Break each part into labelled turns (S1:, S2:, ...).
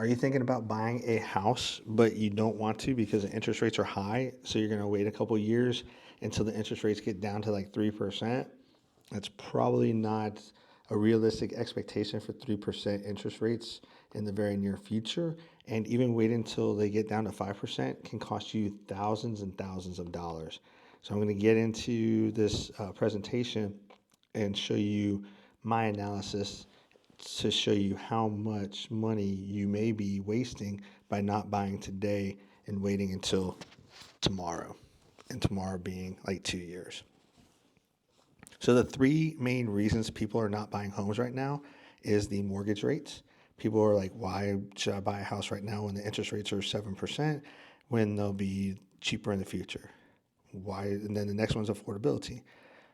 S1: Are you thinking about buying a house, but you don't want to because the interest rates are high? So you're going to wait a couple years until the interest rates get down to like 3%? That's probably not a realistic expectation for 3% interest rates in the very near future. And even waiting until they get down to 5% can cost you thousands and thousands of dollars. So I'm going to get into this presentation and show you my analysis to show you how much money you may be wasting by not buying today and waiting until tomorrow, and tomorrow being like 2 years. So the three main reasons people are not buying homes right now is the mortgage rates. People are like, why should I buy a house right now when the interest rates are 7% when they'll be cheaper in the future? Why? And then the next one's affordability.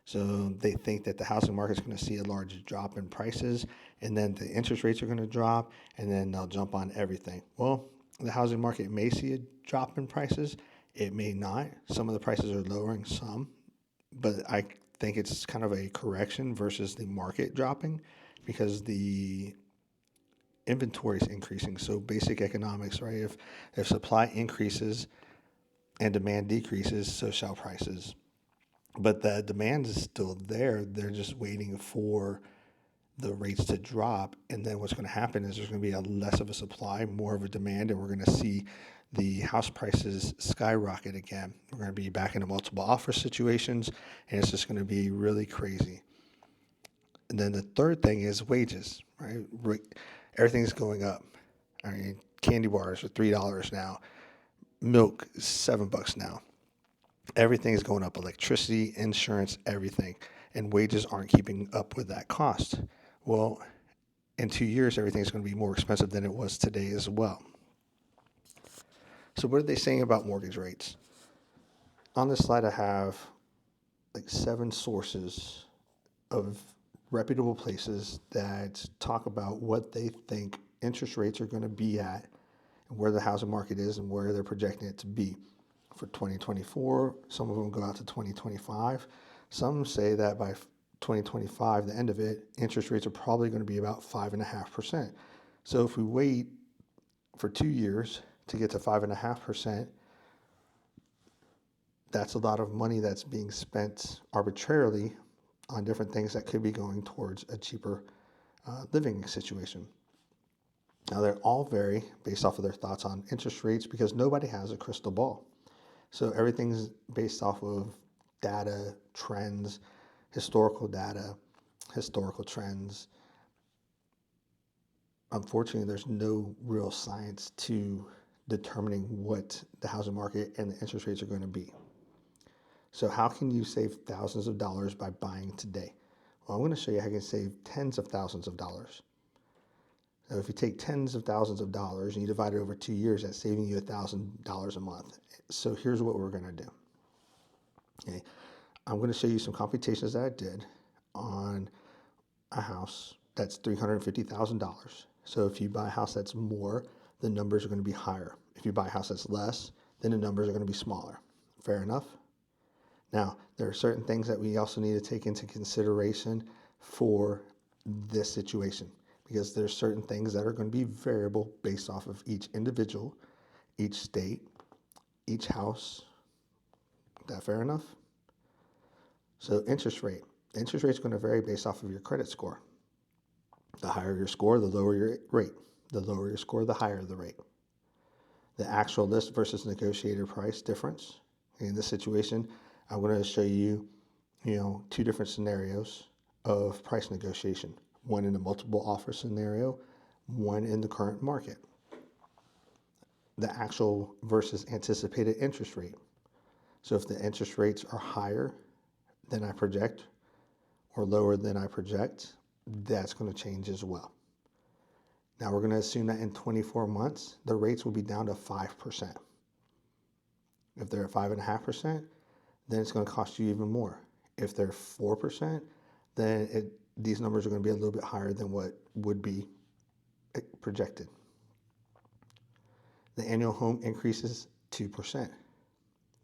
S1: So they think that the housing market is going to see a large drop in prices, and then the interest rates are going to drop, and then they'll jump on everything. Well, the housing market may see a drop in prices. It may not. Some of the prices are lowering some, but I think it's kind of a correction versus the market dropping because the inventory is increasing. So basic economics, right? If supply increases and demand decreases, so shall prices. But the demand is still there. They're just waiting for the rates to drop. And then what's going to happen is there's going to be a less of a supply, more of a demand, and we're going to see the house prices skyrocket again. We're going to be back into multiple offer situations, and it's just going to be really crazy. And then the third thing is wages, right? Everything's going up. I mean, candy bars are $3 now. Milk is $7 now. Everything is going up: electricity, insurance, everything. And wages aren't keeping up with that cost. Well, in 2 years, everything's going to be more expensive than it was today as well. So, what are they saying about mortgage rates? On this slide, I have like 7 sources of reputable places that talk about what they think interest rates are going to be at, and where the housing market is, and where they're projecting it to be for 2024. Some of them go out to 2025. Some say that by 2025, the end of it, interest rates are probably going to be about 5.5%. So if we wait for 2 years to get to 5.5%, that's a lot of money that's being spent arbitrarily on different things that could be going towards a cheaper living situation. Now, they all vary based off of their thoughts on interest rates because nobody has a crystal ball. So everything's based off of data, trends, historical data, historical trends. Unfortunately, there's no real science to determining what the housing market and the interest rates are going to be. So how can you save thousands of dollars by buying today? Well, I'm going to show you how you can save tens of thousands of dollars. Now, if you take tens of thousands of dollars and you divide it over 2 years, that's saving you $1,000 a month. So here's what we're going to do. Okay, I'm going to show you some computations that I did on a house that's $350,000. So if you buy a house that's more, the numbers are going to be higher. If you buy a house that's less, then the numbers are going to be smaller. Fair enough? Now, there are certain things that we also need to take into consideration for this situation because there's certain things that are going to be variable based off of each individual, each state, each house. Is that fair enough? So interest rate. Interest rate is going to vary based off of your credit score. The higher your score, the lower your rate. The lower your score, the higher the rate. The actual list versus negotiated price difference. In this situation, I'm going to show you, 2 different scenarios of price negotiation. One in a multiple offer scenario, one in the current market. The actual versus anticipated interest rate. So if the interest rates are higher than I project or lower than I project, that's going to change as well. Now we're going to assume that in 24 months, the rates will be down to 5%. If they're at 5.5%, then it's going to cost you even more. If they're 4%, then these numbers are going to be a little bit higher than what would be projected. The annual home increases 2%.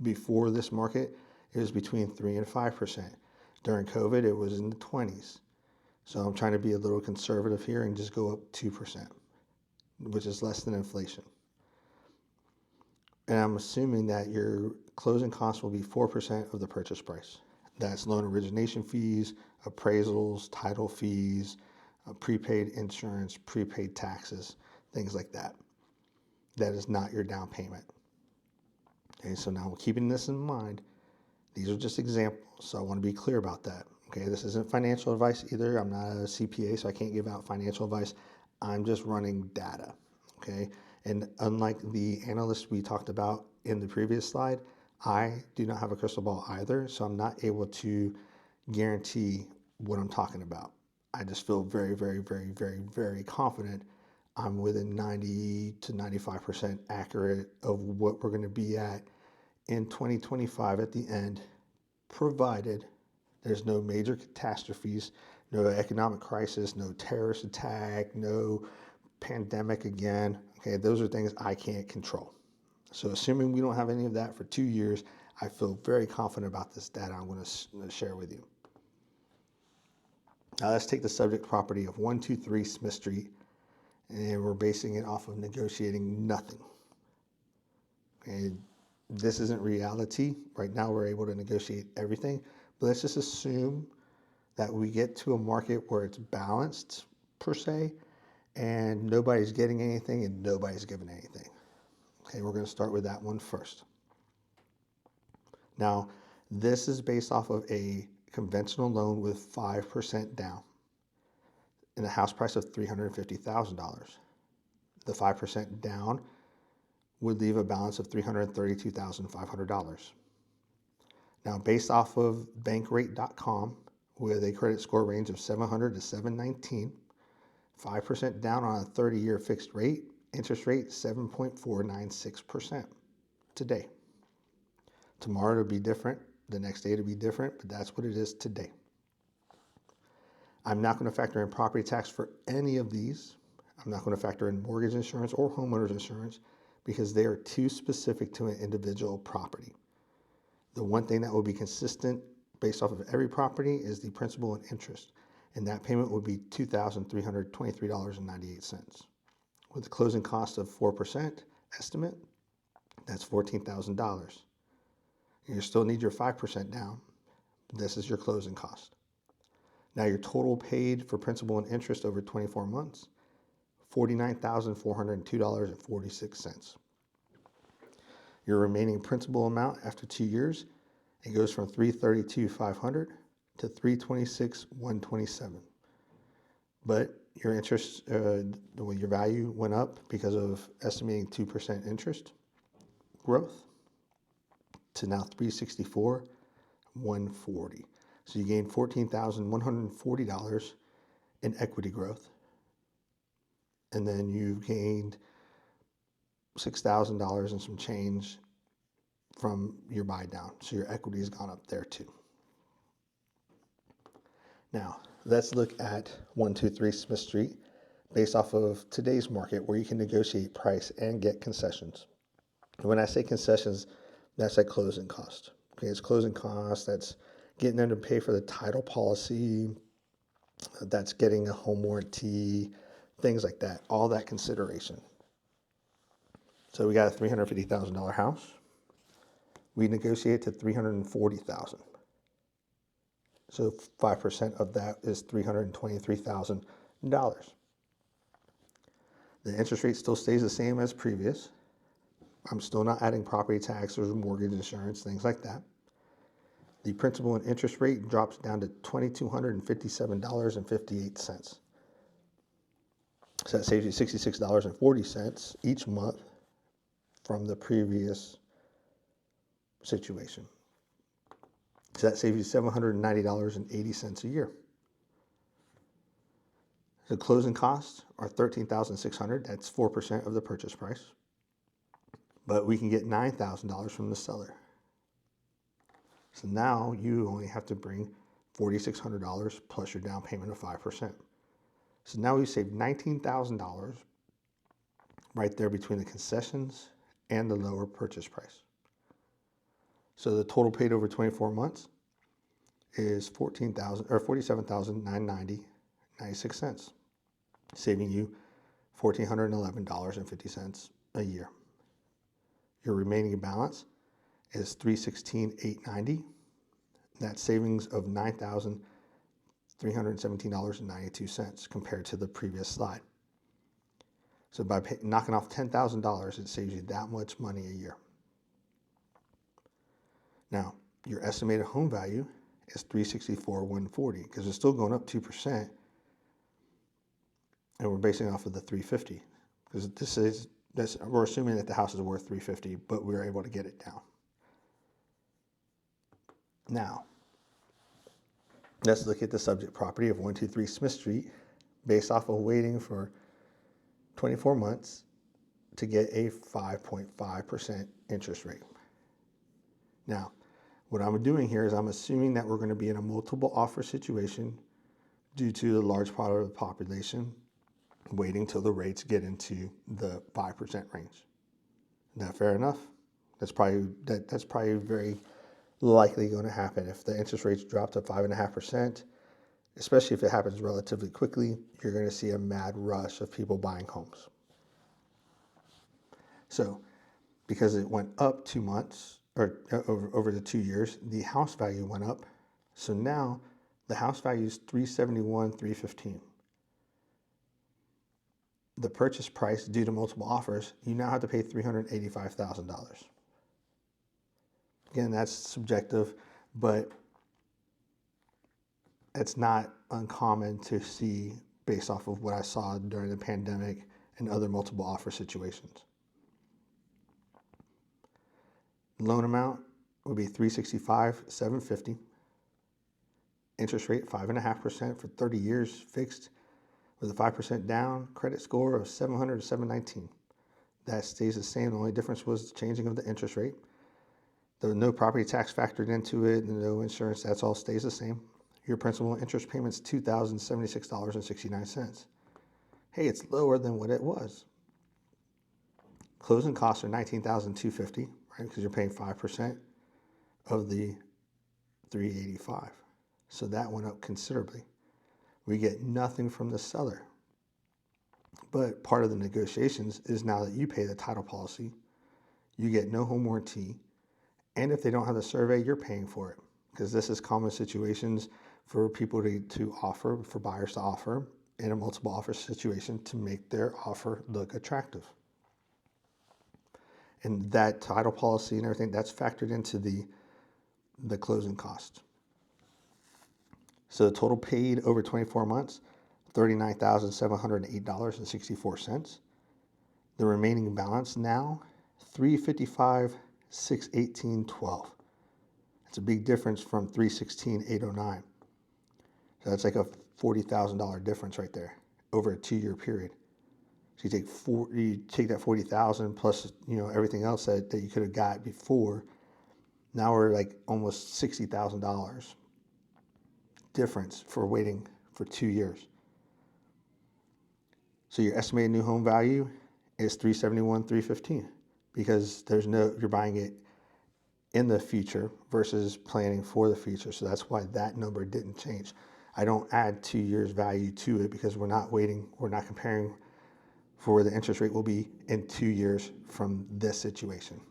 S1: Before this market, it was between 3 and 5%. During COVID, it was in the 20s. So I'm trying to be a little conservative here and just go up 2%. which is less than inflation. And I'm assuming that your closing costs will be 4% of the purchase price. That's loan origination fees, appraisals, title fees, prepaid insurance, prepaid taxes, things like that. That is not your down payment. Okay, so now keeping this in mind, these are just examples, so I want to be clear about that. Okay, this isn't financial advice either. I'm not a CPA, so I can't give out financial advice. I'm just running data. Okay, and unlike the analysts we talked about in the previous slide, I do not have a crystal ball either, so I'm not able to guarantee what I'm talking about. I just feel very, very, very, very, very confident I'm within 90 to 95% accurate of what we're going to be at in 2025 at the end, provided there's no major catastrophes, no economic crisis, no terrorist attack, no pandemic again. Okay, those are things I can't control. So assuming we don't have any of that for 2 years, I feel very confident about this data I'm going to share with you. Now let's take the subject property of 123 Smith Street, and we're basing it off of negotiating nothing. Okay, this isn't reality. Right now we're able to negotiate everything, but let's just assume that we get to a market where it's balanced per se, and nobody's getting anything and nobody's giving anything. Okay, we're going to start with that one first. Now, this is based off of a conventional loan with 5% down and a house price of $350,000. The 5% down would leave a balance of $332,500. Now, based off of bankrate.com, with a credit score range of 700 to 719, 5% down on a 30-year fixed rate, interest rate 7.496% today. Tomorrow it'll be different, the next day it'll be different, but that's what it is today. I'm not going to factor in property tax for any of these. I'm not going to factor in mortgage insurance or homeowner's insurance because they are too specific to an individual property. The one thing that will be consistent based off of every property is the principal and interest, and that payment would be $2,323.98. With a closing cost of 4% estimate, that's $14,000. You still need your 5% down. This is your closing cost. Now your total paid for principal and interest over 24 months, $49,402.46. Your remaining principal amount after 2 years, it goes from $332,500 to $326,127. But your interest, your value went up because of estimating 2% interest growth to now $364,140. So you gained $14,140 in equity growth, and then you've gained $6,000 and some change from your buy down. So your equity has gone up there too. Now, let's look at 123 Smith Street based off of today's market where you can negotiate price and get concessions. And when I say concessions, that's at closing cost. Okay, it's closing cost, that's getting them to pay for the title policy, that's getting a home warranty, things like that, all that consideration. So we got a $350,000 house. We negotiate to $340,000. So 5% of that is $323,000. The interest rate still stays the same as previous. I'm still not adding property tax or mortgage insurance, things like that. The principal and interest rate drops down to $2,257.58. So that saves you $66.40 each month from the previous situation. So that saves you $790.80 a year. The closing costs are $13,600. That's 4% of the purchase price. But we can get $9,000 from the seller. So now you only have to bring $4,600 plus your down payment of 5%. So now we saved $19,000 right there between the concessions and the lower purchase price. So the total paid over 24 months is $47,990.96, saving you $1,411.50 a year. Your remaining balance is $316,890. That's savings of $9,317.92 compared to the previous slide. So by knocking off $10,000, it saves you that much money a year. Now, your estimated home value is $364,140 because it's still going up 2%, and we're basing it off of the $350 because we're assuming that the house is worth $350, but we were able to get it down. Now, let's look at the subject property of 123 Smith Street based off of waiting for 24 months to get a 5.5% interest rate. Now, what I'm doing here is I'm assuming that we're going to be in a multiple offer situation due to the large part of the population waiting till the rates get into the 5% range. Is that fair enough? That's probably very likely going to happen. If the interest rates drop to 5.5%, especially if it happens relatively quickly, you're going to see a mad rush of people buying homes. So, because it went up 2 months, or over the 2 years, the house value went up. So now the house value is $371,315. The purchase price due to multiple offers, you now have to pay $385,000. Again, that's subjective, but it's not uncommon to see based off of what I saw during the pandemic and other multiple offer situations. Loan amount would be $365,750. Interest rate 5.5% for 30 years fixed with a 5% down. Credit score of 700 to 719. That stays the same. The only difference was the changing of the interest rate. There was no property tax factored into it, no insurance. That's all stays the same. Your principal and interest payments $2,076.69. Hey, it's lower than what it was. Closing costs are $19,250, right? Because you're paying 5% of the $385. So that went up considerably. We get nothing from the seller. But part of the negotiations is now that you pay the title policy, you get no home warranty. And if they don't have the survey, you're paying for it. Because this is common situations for people to offer, for buyers to offer in a multiple offer situation to make their offer look attractive. And that title policy and everything, that's factored into the closing cost. So the total paid over 24 months, $39,708.64. The remaining balance now, $355,618.12. That's a big difference from $316,809. So that's like a $40,000 difference right there over a 2-year period. So you take that $40,000 plus everything else that you could have got before. Now we're like almost $60,000 difference for waiting for 2 years. So your estimated new home value is $371,315 because you're buying it in the future versus planning for the future. So that's why that number didn't change. I don't add 2 years value to it because we're not comparing for where the interest rate will be in 2 years from this situation.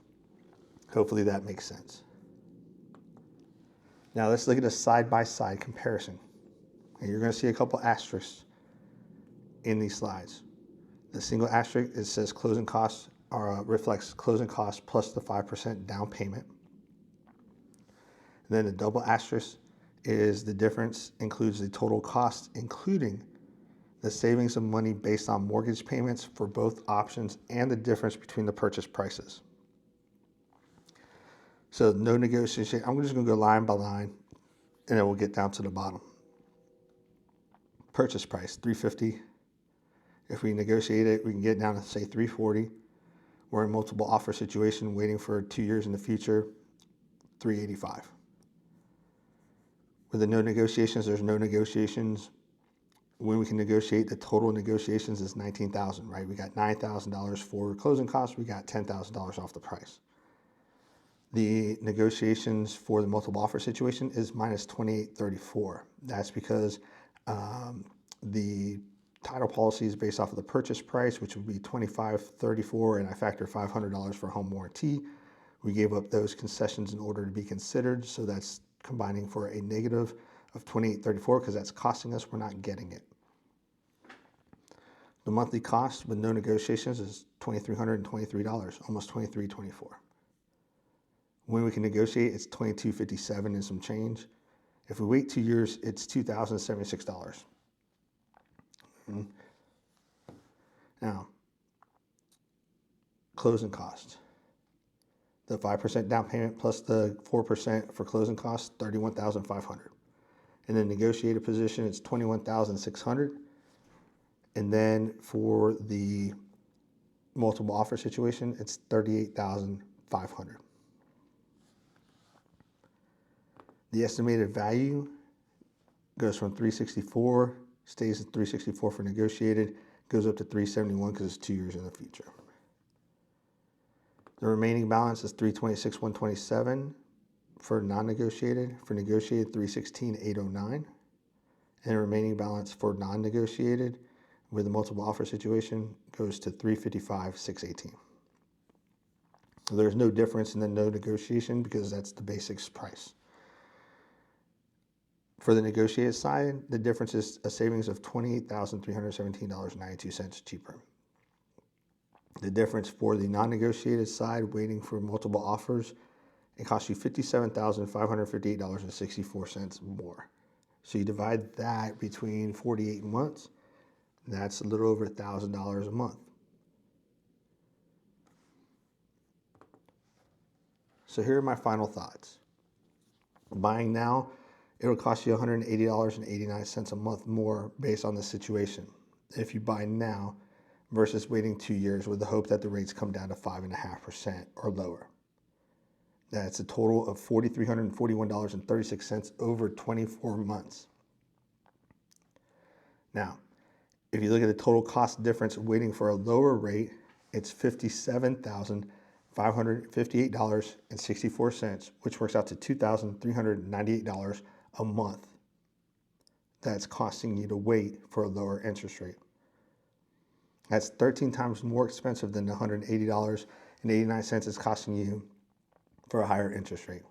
S1: Hopefully that makes sense. Now let's look at a side-by-side comparison. And you're going to see a couple asterisks in these slides. The single asterisk, it says closing costs reflects closing costs plus the 5% down payment. And then the double asterisk is the difference includes the total cost, including the savings of money based on mortgage payments for both options and the difference between the purchase prices. So no negotiation. I'm just going to go line by line, and then we'll get down to the bottom. Purchase price, $350. If we negotiate it, we can get down to say $340. We're in multiple offer situation, waiting for 2 years in the future, $385. With the no negotiations, there's no negotiations. When we can negotiate, the total negotiations is $19,000, right? We got $9,000 for closing costs. We got $10,000 off the price. The negotiations for the multiple offer situation is minus $2,834. That's because the Title policy is based off of the purchase price, which would be $25.34, and I factor $500 for home warranty. We gave up those concessions in order to be considered, so that's combining for a negative of $28.34 because that's costing us, we're not getting it. The monthly cost with no negotiations is $2,323, almost $23.24. When we can negotiate, it's $22.57 and some change. If we wait 2 years, it's $2,076. Now, closing costs. The 5% down payment plus the 4% for closing costs, $31,500. In the negotiated position, it's $21,600. And then for the multiple offer situation, it's $38,500. The estimated value goes from 364, stays at 364 for negotiated, goes up to 371 because it's 2 years in the future. The remaining balance is 326,127 for non-negotiated. For negotiated, 316,809. And the remaining balance for non-negotiated with the multiple offer situation goes to 355,618. So there's no difference in the no negotiation because that's the basics price. For the negotiated side, the difference is a savings of $28,317.92 cheaper. The difference for the non-negotiated side, waiting for multiple offers, it costs you $57,558.64 more. So you divide that between 48 months, that's a little over $1,000 a month. So here are my final thoughts. Buying now, it'll cost you $180.89 a month more based on the situation if you buy now versus waiting 2 years with the hope that the rates come down to 5.5% or lower. That's a total of $4,341.36 over 24 months. Now, if you look at the total cost difference waiting for a lower rate, it's $57,558.64, which works out to $2,398 a month. That's costing you to wait for a lower interest rate. That's 13 times more expensive than the $180.89 it's costing you for a higher interest rate.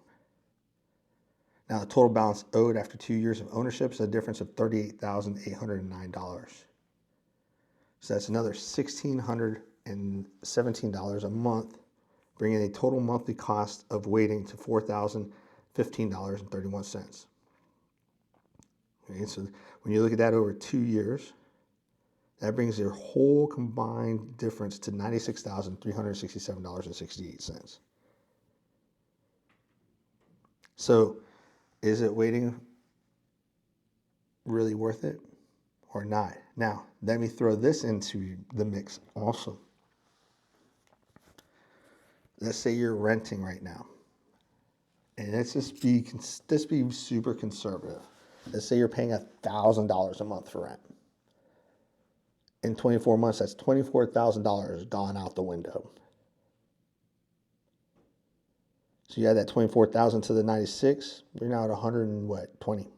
S1: Now, the total balance owed after 2 years of ownership is a difference of $38,809. So that's another $1,617 a month, bringing a total monthly cost of waiting to $4,015.31. Okay, so when you look at that over 2 years, that brings your whole combined difference to $96,367.68. So is it waiting really worth it or not? Now, let me throw this into the mix also. Let's say you're renting right now. And let's be super conservative. Let's say you're paying $1,000 a month for rent. In 24 months, that's $24,000 gone out the window. So you add that 24,000 to the 96, you're now at 120.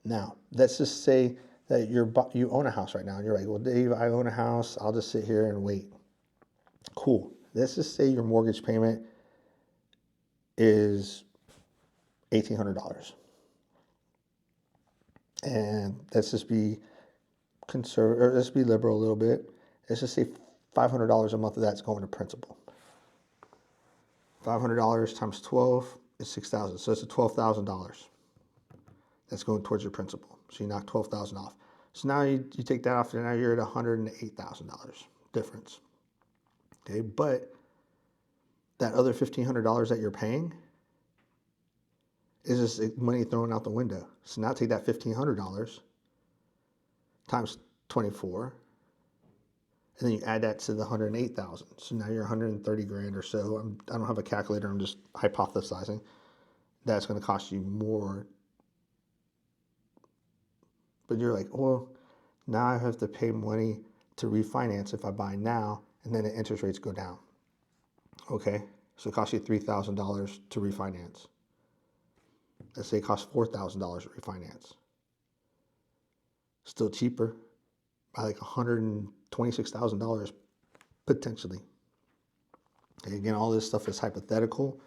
S1: Now, let's just say that you own a house right now, and you're like, well, Dave, I own a house. I'll just sit here and wait. Cool. Let's just say your mortgage payment is $1,800. And let's just be conservative, or let's be liberal a little bit. Let's just say $500 a month of that's going to principal. $500 times 12 is $6,000. So it's $12,000 that's going towards your principal. So you knock $12,000 off. So now you take that off, and now you're at $108,000 difference. Okay, but that other $1,500 that you're paying is just money thrown out the window. So now take that $1,500 times 24, and then you add that to the 108,000. So now you're 130 grand or so. I don't have a calculator. I'm just hypothesizing. That's going to cost you more. But you're like, well, now I have to pay money to refinance if I buy now, and then the interest rates go down. Okay, so it costs you $3,000 to refinance. Let's say it costs $4,000 to refinance. still cheaper by like $126,000 potentially. And again, all this stuff is hypothetical,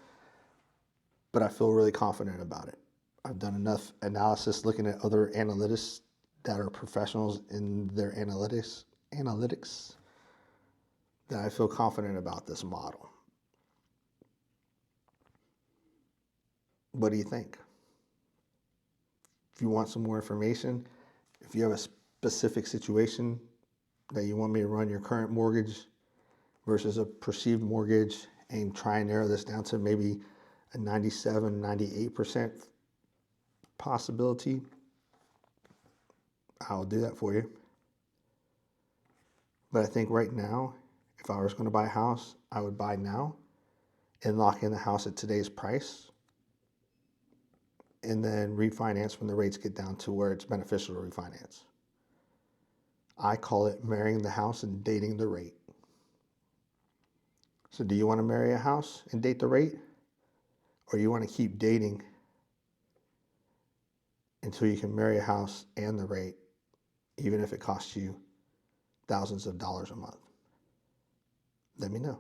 S1: but I feel really confident about it. I've done enough analysis looking at other analytics that are professionals in their analytics that I feel confident about this model. What do you think? If you want some more information, if you have a specific situation that you want me to run your current mortgage versus a perceived mortgage and try and narrow this down to maybe a 97, 98% possibility, I'll do that for you. But I think right now, if I was going to buy a house, I would buy now and lock in the house at today's price and then refinance when the rates get down to where it's beneficial to refinance. I call it marrying the house and dating the rate. So do you want to marry a house and date the rate? Or you want to keep dating until you can marry a house and the rate, even if it costs you thousands of dollars a month? Let me know.